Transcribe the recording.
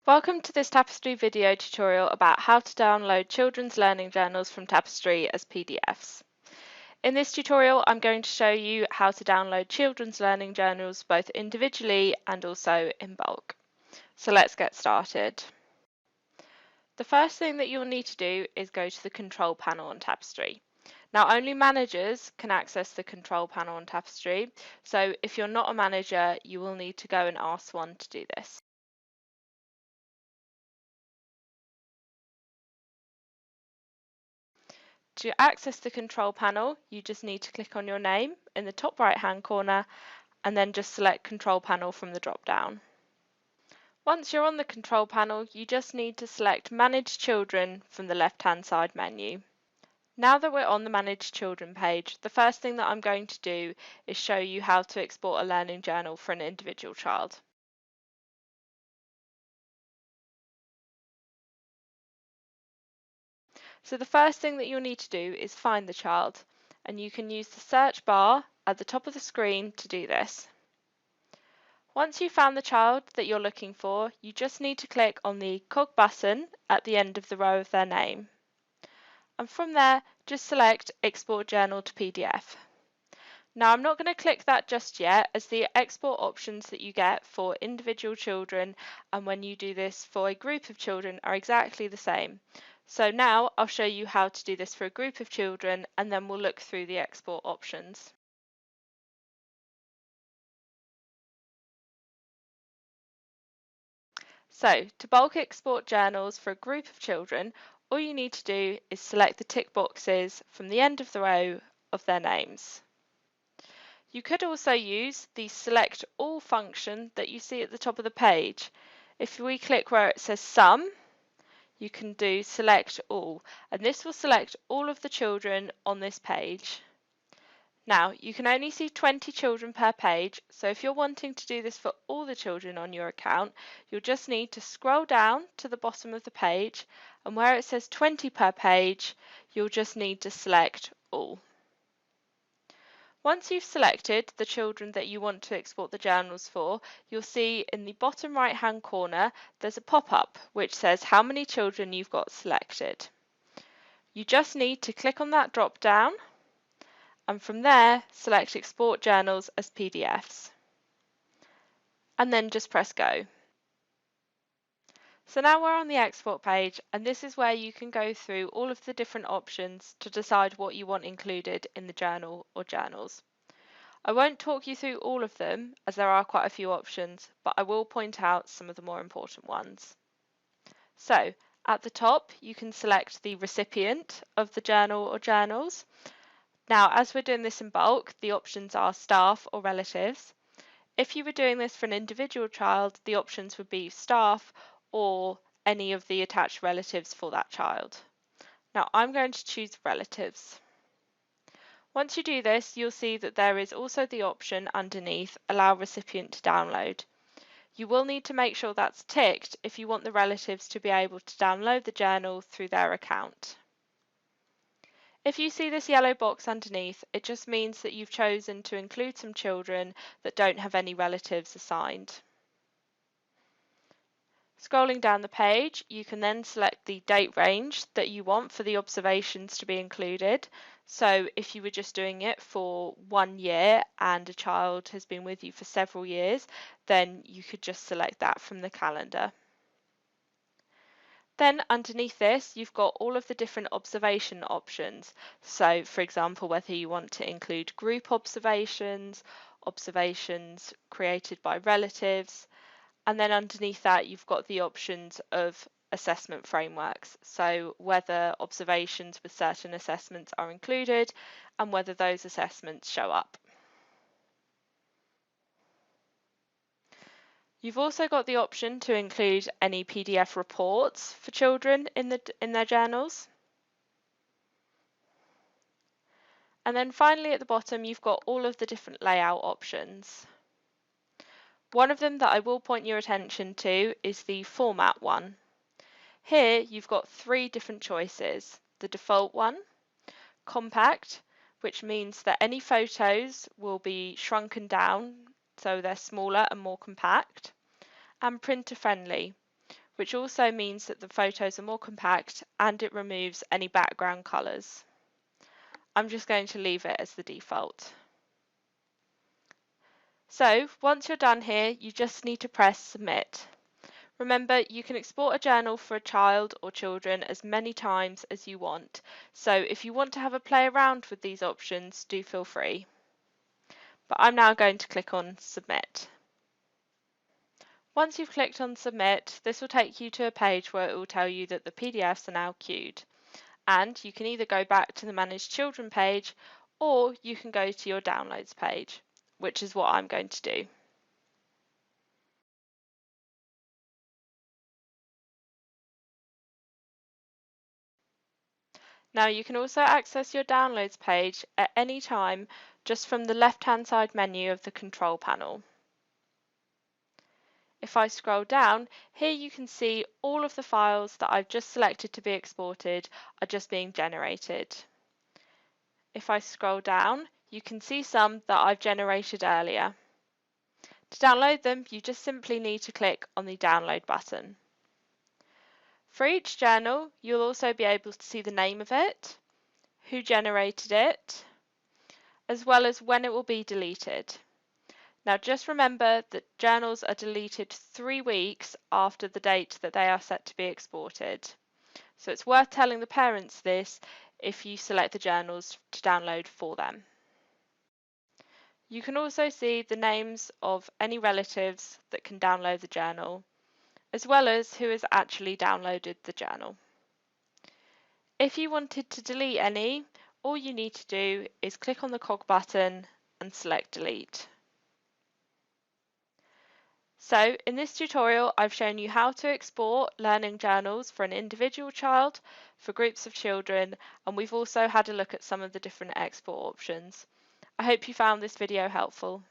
Welcome to this Tapestry video tutorial about how to download children's learning journals from Tapestry as PDFs. In this tutorial, I'm going to show you how to download children's learning journals both individually and also in bulk. So let's get started. The first thing that you'll need to do is go to the control panel on Tapestry. Now, only managers can access the control panel on Tapestry, so if you're not a manager, you will need to go and ask one to do this. To access the control panel, you just need to click on your name in the top right hand corner and then just select Control Panel from the drop down. Once you're on the control panel, you just need to select Manage Children from the left hand side menu. Now that we're on the Manage Children page, the first thing that I'm going to do is show you how to export a learning journal for an individual child. So the first thing that you'll need to do is find the child, and you can use the search bar at the top of the screen to do this. Once you've found the child that you're looking for, you just need to click on the cog button at the end of the row of their name. And from there, just select Export Journal to PDF. Now, I'm not going to click that just yet, as the export options that you get for individual children and when you do this for a group of children are exactly the same. So now I'll show you how to do this for a group of children, and then we'll look through the export options. So to bulk export journals for a group of children, all you need to do is select the tick boxes from the end of the row of their names. You could also use the Select All function that you see at the top of the page. If we click where it says Sum, you can do Select All, and this will select all of the children on this page. Now, you can only see 20 children per page, so if you're wanting to do this for all the children on your account, you'll just need to scroll down to the bottom of the page, and where it says 20 per page, you'll just need to select All. Once you've selected the children that you want to export the journals for, you'll see in the bottom right hand corner there's a pop-up which says how many children you've got selected. You just need to click on that drop down, and from there select Export Journals as PDFs, and then just press Go. So now we're on the export page, and this is where you can go through all of the different options to decide what you want included in the journal or journals. I won't talk you through all of them as there are quite a few options, but I will point out some of the more important ones. So at the top you can select the recipient of the journal or journals. Now, as we're doing this in bulk, the options are staff or relatives. If you were doing this for an individual child, the options would be staff or any of the attached relatives for that child. Now, I'm going to choose relatives. Once you do this, you'll see that there is also the option underneath, Allow recipient to download. You will need to make sure that's ticked if you want the relatives to be able to download the journal through their account. If you see this yellow box underneath, it just means that you've chosen to include some children that don't have any relatives assigned. Scrolling down the page, you can then select the date range that you want for the observations to be included. So if you were just doing it for 1 year and a child has been with you for several years, then you could just select that from the calendar. Then underneath this, you've got all of the different observation options. So for example, whether you want to include group observations, observations created by relatives, and then underneath that, you've got the options of assessment frameworks. So whether observations with certain assessments are included and whether those assessments show up. You've also got the option to include any PDF reports for children in their journals. And then finally at the bottom, you've got all of the different layout options. One of them that I will point your attention to is the format one. Here you've got 3 different choices. The default one, compact, which means that any photos will be shrunken down so they're smaller and more compact, and printer friendly, which also means that the photos are more compact and it removes any background colours. I'm just going to leave it as the default. So once you're done here, you just need to press submit. Remember, you can export a journal for a child or children as many times as you want, so if you want to have a play around with these options, do feel free. But I'm now going to click on submit. Once you've clicked on submit, this will take you to a page where it will tell you that the PDFs are now queued. And you can either go back to the Manage Children page, or you can go to your Downloads page, which is what I'm going to do. Now you can also access your Downloads page at any time just from the left-hand side menu of the control panel. If I scroll down, here you can see all of the files that I've just selected to be exported are just being generated. If I scroll down, you can see some that I've generated earlier. To download them, you just simply need to click on the download button. For each journal, you'll also be able to see the name of it, who generated it, as well as when it will be deleted. Now just remember that journals are deleted 3 weeks after the date that they are set to be exported. So it's worth telling the parents this if you select the journals to download for them. You can also see the names of any relatives that can download the journal, as well as who has actually downloaded the journal. If you wanted to delete any, all you need to do is click on the cog button and select delete. So in this tutorial, I've shown you how to export learning journals for an individual child, for groups of children, and we've also had a look at some of the different export options. I hope you found this video helpful.